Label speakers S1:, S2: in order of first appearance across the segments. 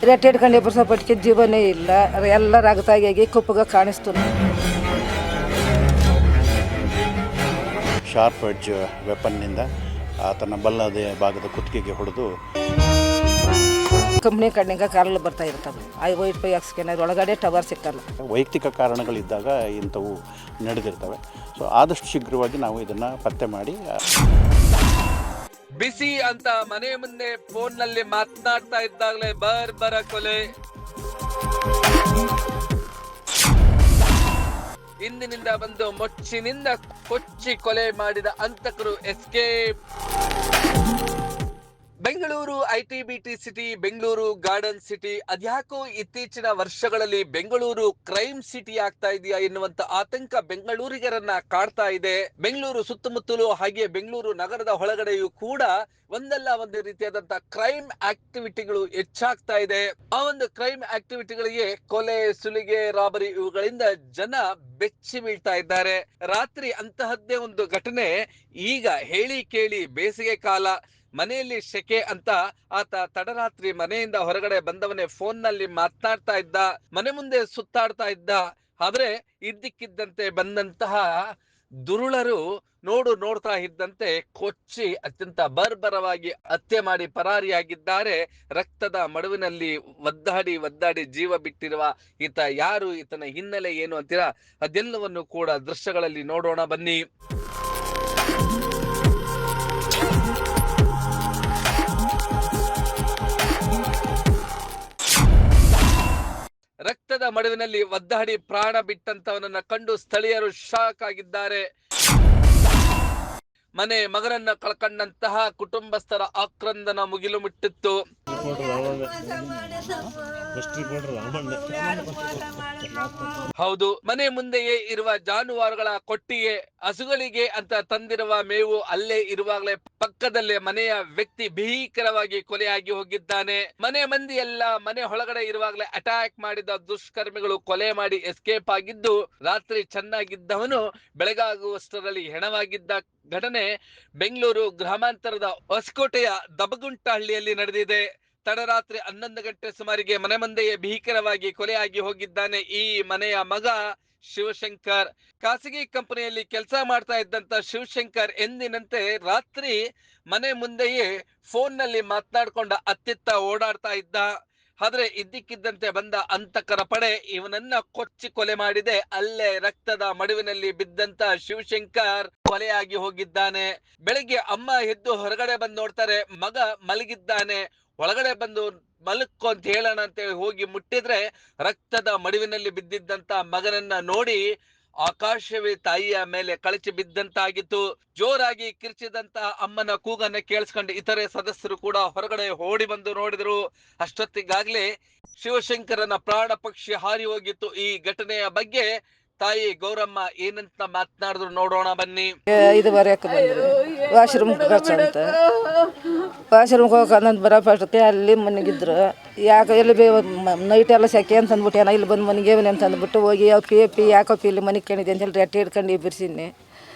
S1: ರೆಟ್ಟೆ ಹಿಡ್ಕೊಂಡು ಎಬ್ಬರ್ಸೋಪಟ್ಟಿಗೆ ಜೀವನೇ ಇಲ್ಲ, ಎಲ್ಲ ರಗತಾಗಿ ಕುಪ್ಪಗ ಕಾಣಿಸ್ತು.
S2: ಶಾರ್ಪ್ ಎಡ್ಜ್ ವೆಪನ್ನಿಂದ ಆತನ ಬಲ್ಲದ ಭಾಗದ ಕುತ್ತಿಗೆಗೆ ಹೊಡೆದು
S1: ಕಂಪ್ನಿ ಕಣ್ಣಿಂಗ ಕಾರಲ್ಲಿ ಬರ್ತಾ ಇರ್ತವೆ. ವೈಟ್ ಪೈ ಹಾಕ್ಸ್ಕೊಂಡ್ರೆ ಒಳಗಡೆ ಟವರ್ ಸಿಕ್ಕಲ್ಲ.
S2: ವೈಯಕ್ತಿಕ ಕಾರಣಗಳಿದ್ದಾಗ ಇಂಥವು ನಡೆದಿರ್ತವೆ. ಸೊ ಆದಷ್ಟು ಶೀಘ್ರವಾಗಿ ನಾವು ಇದನ್ನು ಪತ್ತೆ ಮಾಡಿ
S3: ಬಿಸಿ ಅಂತ ಮನೆ ಮುಂದೆ ಫೋನ್ನಲ್ಲಿ ಮಾತನಾಡ್ತಾ ಇದ್ದಾಗಲೇ ಬರ್ಬರ ಕೊಲೆ. ಇಂದಿನಿಂದ ಬಂದು ಮೊಚ್ಚಿನಿಂದ ಕೊಚ್ಚಿ ಕೊಲೆ ಮಾಡಿದ ಹಂತಕರು escape. Bengaluru IT BT city, Bengaluru garden city. ಅದ್ಯಾಕೋ ಇತ್ತೀಚಿನ ವರ್ಷಗಳಲ್ಲಿ ಬೆಂಗಳೂರು ಕ್ರೈಮ್ ಸಿಟಿ ಆಗ್ತಾ ಇದೆಯಾ ಎನ್ನುವಂತ ಆತಂಕ ಬೆಂಗಳೂರಿಗರನ್ನ ಕಾಡ್ತಾ ಇದೆ. ಬೆಂಗಳೂರು ಸುತ್ತಮುತ್ತಲು ಹಾಗೆ ಬೆಂಗಳೂರು ನಗರದ ಒಳಗಡೆಯೂ ಕೂಡ ಒಂದಲ್ಲ ಒಂದು ರೀತಿಯಾದಂತ ಕ್ರೈಮ್ ಆಕ್ಟಿವಿಟಿಗಳು ಹೆಚ್ಚಾಗ್ತಾ ಇದೆ. ಆ ಒಂದು ಕ್ರೈಮ್ ಆಕ್ಟಿವಿಟಿಗಳಿಗೆ ಕೊಲೆ, ಸುಲಿಗೆ, ರಾಬರಿ ಇವುಗಳಿಂದ ಜನ ಬೆಚ್ಚಿ ಬೀಳ್ತಾ ಇದ್ದಾರೆ. ರಾತ್ರಿ ಅಂತಹದ್ದೇ ಒಂದು ಘಟನೆ ಈಗ ಹೇಳಿ ಕೇಳಿ. ಬೇಸಿಗೆ ಕಾಲ, ಮನೆಯಲ್ಲಿ ಸೆಕೆ ಅಂತ ಆತ ತಡರಾತ್ರಿ ಮನೆಯಿಂದ ಹೊರಗಡೆ ಬಂದವನೇ ಫೋನ್ ನಲ್ಲಿ ಮಾತನಾಡ್ತಾ ಇದ್ದ, ಮನೆ ಮುಂದೆ ಸುತ್ತಾಡ್ತಾ ಇದ್ದ. ಆದ್ರೆ ಇದ್ದಕ್ಕಿದ್ದಂತೆ ಬಂದಂತಹ ದುರುಳರು ನೋಡ್ತಾ ಇದ್ದಂತೆ ಕೊಚ್ಚಿ ಅತ್ಯಂತ ಬರ್ಬರವಾಗಿ ಹತ್ಯೆ ಮಾಡಿ ಪರಾರಿಯಾಗಿದ್ದಾರೆ. ರಕ್ತದ ಮಡುವಿನಲ್ಲಿ ಒದ್ದಾಡಿ ಜೀವ ಬಿಟ್ಟಿರುವ ಈತ ಯಾರು, ಈತನ ಹಿನ್ನೆಲೆ ಏನು ಅಂತೀರಾ? ಅದೆಲ್ಲವನ್ನು ಕೂಡ ದೃಶ್ಯಗಳಲ್ಲಿ ನೋಡೋಣ ಬನ್ನಿ. ರಕ್ತದ ಮಡುವಿನಲ್ಲಿ ಒದ್ದಾಡಿ ಪ್ರಾಣ ಬಿಟ್ಟಂತವನನ್ನ ಕಂಡು ಸ್ಥಳೀಯರು ಶಾಕ್ ಆಗಿದ್ದಾರೆ. ಮಗನನ್ನ ಕಳ್ಕೊಂಡಂತಹ ಕುಟುಂಬಸ್ಥರ ಆಕ್ರಂದನ ಮುಗಿಲು ಮುಟ್ಟಿತ್ತು. ಹೌದು, ಮನೆ ಮುಂದೆಯೇ ಇರುವ ಜಾನುವಾರುಗಳ ಕೊಟ್ಟಿಗೆ, ಹಸುಗಳಿಗೆ ಅಂತ ತಂದಿರುವ ಮೇವು ಅಲ್ಲೇ ಇರುವಾಗಲೇ ಪಕ್ಕದಲ್ಲೇ ಮನೆಯ ವ್ಯಕ್ತಿ ಭೀಕರವಾಗಿ ಕೊಲೆಯಾಗಿ ಹೋಗಿದ್ದಾನೆ. ಮನೆ ಮಂದಿ ಎಲ್ಲ ಮನೆ ಒಳಗಡೆ ಇರುವಾಗಲೇ ಅಟ್ಯಾಕ್ ಮಾಡಿದ ದುಷ್ಕರ್ಮಿಗಳು ಕೊಲೆ ಮಾಡಿ ಎಸ್ಕೇಪ್ ಆಗಿದ್ದು, ರಾತ್ರಿ ಚೆನ್ನಾಗಿದ್ದವನು ಬೆಳಗಾಗುವಷ್ಟರಲ್ಲಿ ಹೆಣವಾಗಿದ್ದ ಘಟನೆ ಬೆಂಗಳೂರು ಗ್ರಾಮಾಂತರದ ಹೊಸಕೋಟೆಯ ದಬಗುಂಟಹಳ್ಳಿಯಲ್ಲಿ ನಡೆದಿದೆ. ತಡರಾತ್ರಿ 11 ಗಂಟೆ ಸುಮಾರಿಗೆ ಮನೆ ಮುಂದೆಯೇ ಭೀಕರವಾಗಿ ಕೊಲೆಯಾಗಿ ಹೋಗಿದ್ದಾನೆ ಈ ಮನೆಯ ಮಗ ಶಿವಶಂಕರ್. ಖಾಸಗಿ ಕಂಪನಿಯಲ್ಲಿ ಕೆಲಸ ಮಾಡ್ತಾ ಇದ್ದಂತ ಶಿವಶಂಕರ್ ಎಂದಿನಂತೆ ರಾತ್ರಿ ಮನೆ ಮುಂದೆಯೇ ಫೋನ್ ನಲ್ಲಿ ಮಾತನಾಡ್ಕೊಂಡ ಅತ್ತಿತ್ತ ಓಡಾಡ್ತಾ ಇದ್ದ. ಆದ್ರೆ ಇದ್ದಕ್ಕಿದ್ದಂತೆ ಬಂದ ಹಂತಕರ ಪಡೆ ಇವನನ್ನ ಕೊಚ್ಚಿ ಕೊಲೆ ಮಾಡಿದೆ. ಅಲ್ಲೇ ರಕ್ತದ ಮಡುವಿನಲ್ಲಿ ಬಿದ್ದಂತ ಶಿವಶಂಕರ್ ಕೊಲೆಯಾಗಿ ಹೋಗಿದ್ದಾನೆ. ಬೆಳಿಗ್ಗೆ ಅಮ್ಮ ಎದ್ದು ಹೊರಗಡೆ ಬಂದು ನೋಡ್ತಾರೆ, ಮಗ ಮಲಗಿದ್ದಾನೆ. ಒಳಗಡೆ ಬಂದು ಮಲಕ್ಕೋ ಅಂತ ಹೇಳೋಣ ಅಂತ ಹೇಳಿ ಹೋಗಿ ಮುಟ್ಟಿದ್ರೆ ರಕ್ತದ ಮಡುವಿನಲ್ಲಿ ಬಿದ್ದಿದ್ದಂತ ಮಗನನ್ನ ನೋಡಿ ಆಕಾಶವೇ ತಾಯಿಯ ಮೇಲೆ ಕಳಚಿ ಬಿದ್ದಂತಾಗಿತ್ತು. ಜೋರಾಗಿ ಕಿರ್ಚಿದಂತ ಅಮ್ಮನ ಕೂಗನ್ನ ಕೇಳಿಸ್ಕೊಂಡು ಇತರೆ ಸದಸ್ಯರು ಕೂಡ ಹೊರಗಡೆ ಓಡಿ ಬಂದು ನೋಡಿದ್ರು. ಅಷ್ಟೊತ್ತಿಗಾಗ್ಲೇ ಶಿವಶಂಕರನ ಪ್ರಾಣ ಪಕ್ಷಿ ಹಾರಿ ಹೋಗಿತ್ತು. ಈ ಘಟನೆಯ ಬಗ್ಗೆ ತಾಯಿ ಗೌರಮ್ಮ ಏನಂತ ಮಾತನಾಡಿದ್ರು ನೋಡೋಣ ಬನ್ನಿ.
S1: 5:30 ವಾಶ್ರೂಮ್ಗೆ ಅಂತ ವಾಶ್ರೂಮ್ಗೆ ಹೋಗೋದು ಬರೋಪಷ್ಟಕ್ಕೆ ಅಲ್ಲಿ ಮನೆಗಿದ್ರು. ಯಾಕೆ ಎಲ್ಲಿ ನೈಟ್ ಎಲ್ಲ ಸೆಕೆ ಅಂತ ಅಂದ್ಬಿಟ್ಟು ಏನೋ ಇಲ್ಲಿ ಬಂದು ಮನೆಗೆ ಅಂತ ಅಂದ್ಬಿಟ್ಟು ಹೋಗಿ ಪಿ ಯಾಕಪ್ಪ ಇಲ್ಲಿ ಮನೆಗೆ ಕೇಳಿದೆ ಅಂತೇಳಿ ರೆಟ್ಟೆ ಹಿಡ್ಕೊಂಡು ಎಬ್ಬರಿಸಿನಿ.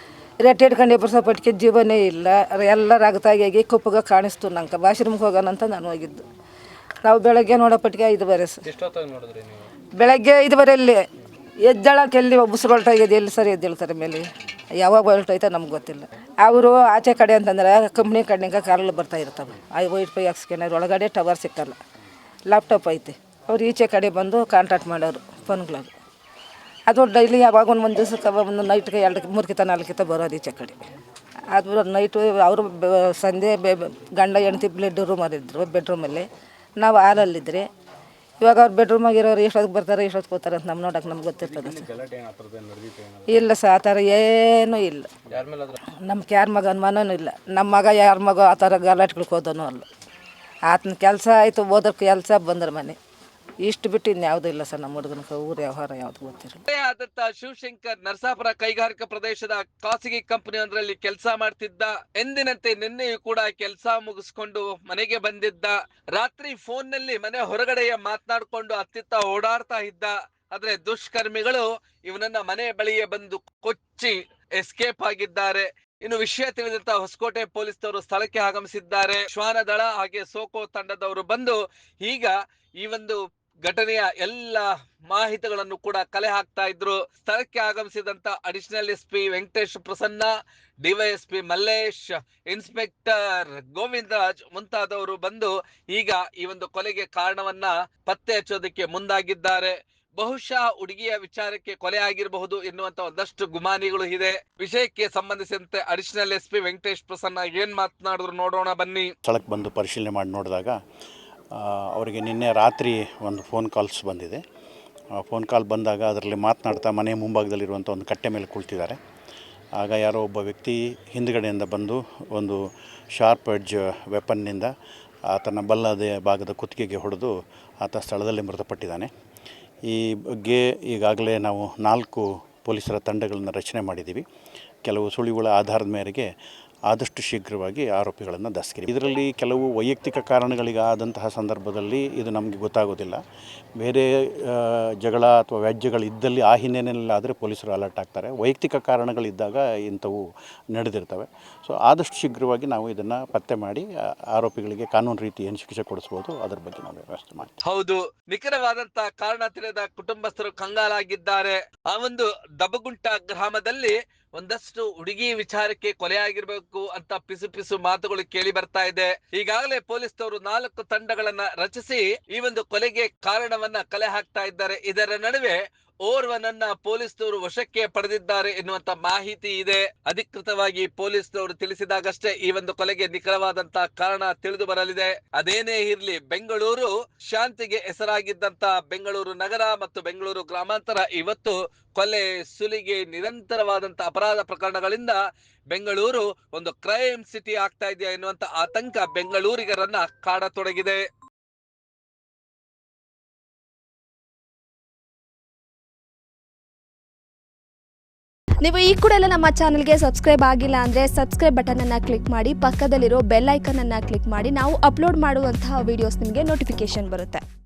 S1: ರೆಟ್ಟೆ ಹಿಡ್ಕೊಂಡು ಎಬ್ಬರ್ಸೋಪಟ್ಟಿಗೆ ಜೀವನೇ ಇಲ್ಲ, ಎಲ್ಲ ರಗತಾಗಿ ಕುಪ್ಪಗ ಕಾಣಿಸ್ತು. ನಂಗೆ ವಾಶ್ರೂಮ್ಗೆ ಹೋಗೋಣ ಅಂತ ನಾನು ಹೋಗಿದ್ದು. ನಾವು ಬೆಳಗ್ಗೆ ನೋಡೋಪಟ್ಟಿಗೆ 5:30 ಬೆಳಗ್ಗೆ 5:30 ಎದ್ದೇಳಕ್ಕೆ ಎಲ್ಲಿ ಉಸಿರು ಹೊಲ್ಟಾಗಿದೆ, ಎಲ್ಲಿ ಸರಿ ಎದ್ದೇಳ್ತಾರೆ ಮೇಲೆ, ಯಾವಾಗ ಹೊಲ್ಟೈತೆ ನಮ್ಗೆ ಗೊತ್ತಿಲ್ಲ. ಅವರು ಆಚೆ ಕಡೆ ಅಂತಂದ್ರೆ ಕಂಪ್ನಿ ಕಣ್ಣಿಂಗ ಕಾರಲ್ಲಿ ಬರ್ತಾ ಇರ್ತವೆ. ವೈಟ್ ಪೈ ಹಾಕ್ಸ್ಕೊಂಡ್ರೆ ಒಳಗಡೆ ಟವರ್ ಸಿಕ್ಕಲ್ಲ, ಲ್ಯಾಪ್ಟಾಪ್ ಐತೆ. ಅವ್ರು ಈಚೆ ಕಡೆ ಬಂದು ಕಾಂಟ್ಯಾಕ್ಟ್ ಮಾಡೋರು ಫೋನ್ಗಳಾಗ. ಅದು ಡೈಲಿ ಯಾವಾಗ ಒಂದು ದಿವ್ಸಕ್ಕೆ ಒಂದು ನೈಟ್ಗೆ 2-3 ಕಿತ 4 ಕಿತ ಬರೋದು ಈಚೆ ಕಡೆ. ಅದು ನೈಟು ಅವರು ಸಂಜೆ ಗಂಡ ಹೆಂಡ್ತಿ ರೂಮಲ್ಲಿದ್ದರು, ಬೆಡ್ರೂಮಲ್ಲಿ. ನಾವು ಹಾಲಲ್ಲಿದ್ದರೆ ಇವಾಗ ಅವ್ರು ಬೆಡ್ರೂಮಾಗ ಇರೋರು ಎಷ್ಟೊತ್ತಿಗೆ ಬರ್ತಾರೆ ಎಷ್ಟೊತ್ತಿಗೆ ಹೋಗ್ತಾರೆ ಅಂತ ನೋಡೋಕೆ ನಮ್ಗೆ ಗೊತ್ತಿರ್ತದೆ ಸರ್. ಇಲ್ಲ ಸರ್, ಆ ಥರ ಏನೂ ಇಲ್ಲ. ನಮ್ಗೆ ಯಾರ ಮಗ ಅನುಮಾನನೂ ಇಲ್ಲ. ನಮ್ಮ ಮಗ ಯಾರ ಮಗ ಆ ಥರ ಗಲಾಟೆಗಳಿಗೆ ಹೋದನೂ ಅಲ್ಲ. ಆತನ ಕೆಲಸ ಆಯಿತು, ಓದೋಕ್ಕೆ ಕೆಲಸ ಬಂದ್ರೆ ಮನೆ, ಇಷ್ಟು ಬಿಟ್ಟು ಇನ್ಯಾವುದೂ ಇಲ್ಲ ಸರ್. ನಮ್ಮ ಹುಡುಗನ ಊರು ವ್ಯವಹಾರ ಯಾವ್ದು ಗೊತ್ತಿರಲ್ಲ.
S3: ಆದಂತ ಶಿವಶಂಕರ್ ನರಸಾಪುರ ಕೈಗಾರಿಕಾ ಪ್ರದೇಶದ ಖಾಸಗಿ ಕಂಪನಿ ಒಂದರಲ್ಲಿ ಕೆಲಸ ಮಾಡ್ತಿದ್ದ. ಎಂದಿನಂತೆ ನಿನ್ನೆಯೂ ಕೂಡ ಕೆಲಸ ಮುಗಿಸ್ಕೊಂಡು ಮನೆಗೆ ಬಂದಿದ್ದ. ರಾತ್ರಿ ಫೋನ್ ನಲ್ಲಿ ಮನೆ ಹೊರಗಡೆಯ ಮಾತನಾಡ್ಕೊಂಡು ಅತ್ತಿತ್ತ ಓಡಾಡ್ತಾ ಇದ್ದ. ಆದ್ರೆ ದುಷ್ಕರ್ಮಿಗಳು ಇವನನ್ನ ಮನೆ ಬಳಿಯೇ ಬಂದು ಕೊಚ್ಚಿ ಎಸ್ಕೇಪ್ ಆಗಿದ್ದಾರೆ. ಇನ್ನು ವಿಷಯ ತಿಳಿದಂತ ಹೊಸಕೋಟೆ ಪೊಲೀಸರು ಸ್ಥಳಕ್ಕೆ ಆಗಮಿಸಿದ್ದಾರೆ. ಶ್ವಾನದಳ ಹಾಗೆ ಸೋಕೋ ತಂಡದವರು ಬಂದು ಈಗ ಈ ಒಂದು ಘಟನೆಯ ಎಲ್ಲ ಮಾಹಿತಿಗಳನ್ನು ಕೂಡ ಕಲೆ ಹಾಕ್ತಾ ಇದ್ರು. ಸ್ಥಳಕ್ಕೆ ಆಗಮಿಸಿದಂತ additional SP Venkatesh Prasanna, DYSP Mallesh, inspector Govindaraj ಮುಂತಾದವರು ಬಂದು ಈಗ ಈ ಒಂದು ಕೊಲೆಗೆ ಕಾರಣವನ್ನ ಪತ್ತೆ ಹಚ್ಚೋದಕ್ಕೆ ಮುಂದಾಗಿದ್ದಾರೆ. ಬಹುಶಃ ಹುಡುಗಿಯ ವಿಚಾರಕ್ಕೆ ಕೊಲೆ ಆಗಿರಬಹುದು ಎನ್ನುವಂತ ಒಂದಷ್ಟು ಗುಮಾನಿಗಳು ಇದೆ. ವಿಷಯಕ್ಕೆ ಸಂಬಂಧಿಸಿದಂತೆ ಅಡಿಷನಲ್ ಎಸ್ಪಿ ವೆಂಕಟೇಶ್ ಪ್ರಸನ್ನ ಏನ್ ಮಾತನಾಡಿದ್ರು ನೋಡೋಣ ಬನ್ನಿ.
S2: ಸ್ಥಳಕ್ಕೆ ಬಂದು ಪರಿಶೀಲನೆ ಮಾಡಿ ನೋಡಿದಾಗ ಅವರಿಗೆ ನಿನ್ನೆ ರಾತ್ರಿ ಒಂದು ಫೋನ್ ಕಾಲ್ಸ್ ಬಂದಿದೆ. ಫೋನ್ ಕಾಲ್ ಬಂದಾಗ ಅದರಲ್ಲಿ ಮಾತನಾಡ್ತಾ ಮನೆ ಮುಂಭಾಗದಲ್ಲಿರುವಂಥ ಒಂದು ಕಟ್ಟೆ ಮೇಲೆ ಕುಳಿತಿದ್ದಾರೆ. ಆಗ ಯಾರೋ ಒಬ್ಬ ವ್ಯಕ್ತಿ ಹಿಂದುಗಡೆಯಿಂದ ಬಂದು ಒಂದು ಶಾರ್ಪ್ ಎಡ್ಜ್ ವೆಪನ್ನಿಂದ ಆತನ ಬಲ್ಲದ ಭಾಗದ ಕುತ್ತಿಗೆಗೆ ಹೊಡೆದು ಆತ ಸ್ಥಳದಲ್ಲಿ ಮೃತಪಟ್ಟಿದ್ದಾನೆ. ಈ ಬಗ್ಗೆ ಈಗಾಗಲೇ ನಾವು 4 ಪೊಲೀಸರ ತಂಡಗಳನ್ನು ರಚನೆ ಮಾಡಿದ್ದೀವಿ. ಕೆಲವು ಸುಳಿವುಗಳ ಆಧಾರದ ಮೇರೆಗೆ ಆದಷ್ಟು ಶೀಘ್ರವಾಗಿ ಆರೋಪಿಗಳನ್ನು ದಸ್ತಗಿರಿ. ಇದರಲ್ಲಿ ಕೆಲವು ವೈಯಕ್ತಿಕ ಕಾರಣಗಳಿಗಾದಂತಹ ಸಂದರ್ಭದಲ್ಲಿ ಇದು ನಮಗೆ ಗೊತ್ತಾಗೋದಿಲ್ಲ. ಬೇರೆ ಜಗಳ ಅಥವಾ ವ್ಯಾಜ್ಯಗಳಿದ್ದಲ್ಲಿ ಆ ಹಿನ್ನೆಲೆಯಲ್ಲಾದರೆ ಪೊಲೀಸರು ಅಲರ್ಟ್ ಆಗ್ತಾರೆ. ವೈಯಕ್ತಿಕ ಕಾರಣಗಳಿದ್ದಾಗ ಇಂಥವು ನಡೆದಿರ್ತವೆ. ಸೊ ಆದಷ್ಟು ಶೀಘ್ರವಾಗಿ ನಾವು ಇದನ್ನು ಪತ್ತೆ ಮಾಡಿ ಆರೋಪಿಗಳಿಗೆ ಕಾನೂನು ರೀತಿ ಏನು ಶಿಕ್ಷೆ ಕೊಡಿಸ್ಬೋದು ಅದರ ಬಗ್ಗೆ ನಾವು ವ್ಯವಸ್ಥೆ ಮಾಡ್ತೀವಿ.
S3: ಹೌದು, ನಿಖರವಾದಂತ ಕಾರಣ ತಿಳಿದ ಕುಟುಂಬಸ್ಥರು ಕಂಗಾಲಾಗಿದ್ದಾರೆ. ಆ ಒಂದು ದಬಗುಂಟ ಗ್ರಾಮದಲ್ಲಿ ಒಂದಷ್ಟು ಹುಡುಗಿ ವಿಚಾರಕ್ಕೆ ಕೊಲೆ ಆಗಿರ್ಬೇಕು ಅಂತ ಪಿಸು ಮಾತುಗಳು ಕೇಳಿ ಬರ್ತಾ ಇದೆ. ಈಗಾಗಲೇ ಪೊಲೀಸರು 4 ತಂಡಗಳನ್ನ ರಚಿಸಿ ಈ ಒಂದು ಕೊಲೆಗೆ ಕಾರಣವನ್ನ ಕಲೆ ಹಾಕ್ತಾ ಇದ್ದಾರೆ. ಇದರ ನಡುವೆ ಓರ್ವನನ್ನ ಪೊಲೀಸರು ವಶಕ್ಕೆ ಪಡೆದಿದ್ದಾರೆ ಎನ್ನುವಂತ ಮಾಹಿತಿ ಇದೆ. ಅಧಿಕೃತವಾಗಿ ಪೊಲೀಸರು ತಿಳಿಸಿದಾಗಷ್ಟೇ ಈ ಒಂದು ಕೊಲೆಗೆ ನಿಖರವಾದಂತ ಕಾರಣ ತಿಳಿದು ಬರಲಿದೆ. ಅದೇನೇ ಇರ್ಲಿ, ಬೆಂಗಳೂರು ಶಾಂತಿಗೆ ಹೆಸರಾಗಿದ್ದಂತ ಬೆಂಗಳೂರು ನಗರ ಮತ್ತು ಬೆಂಗಳೂರು ಗ್ರಾಮಾಂತರ ಇವತ್ತು ಕೊಲೆ, ಸುಲಿಗೆ, ನಿರಂತರವಾದಂತ ಅಪರಾಧ ಪ್ರಕರಣಗಳಿಂದ ಬೆಂಗಳೂರು ಒಂದು ಕ್ರೈಮ್ ಸಿಟಿ ಆಗ್ತಾ ಇದೆಯಾ ಎನ್ನುವಂತ ಆತಂಕ ಬೆಂಗಳೂರಿಗರನ್ನ ಕಾಡತೊಡಗಿದೆ.
S4: ನೀವು ಈ ಕೂಡ ಎಲ್ಲ ನಮ್ಮ ಚಾನಲ್ಗೆ ಸಬ್ಸ್ಕ್ರೈಬ್ ಆಗಿಲ್ಲ ಅಂದರೆ ಸಬ್ಸ್ಕ್ರೈಬ್ ಬಟನನ್ನು ಕ್ಲಿಕ್ ಮಾಡಿ, ಪಕ್ಕದಲ್ಲಿರೋ ಬೆಲ್ ಐಕನನ್ನು ಕ್ಲಿಕ್ ಮಾಡಿ. ನಾವು ಅಪ್ಲೋಡ್ ಮಾಡುವಂತಹ ವಿಡಿಯೋಸ್ ನಿಮಗೆ ನೋಟಿಫಿಕೇಶನ್ ಬರುತ್ತೆ.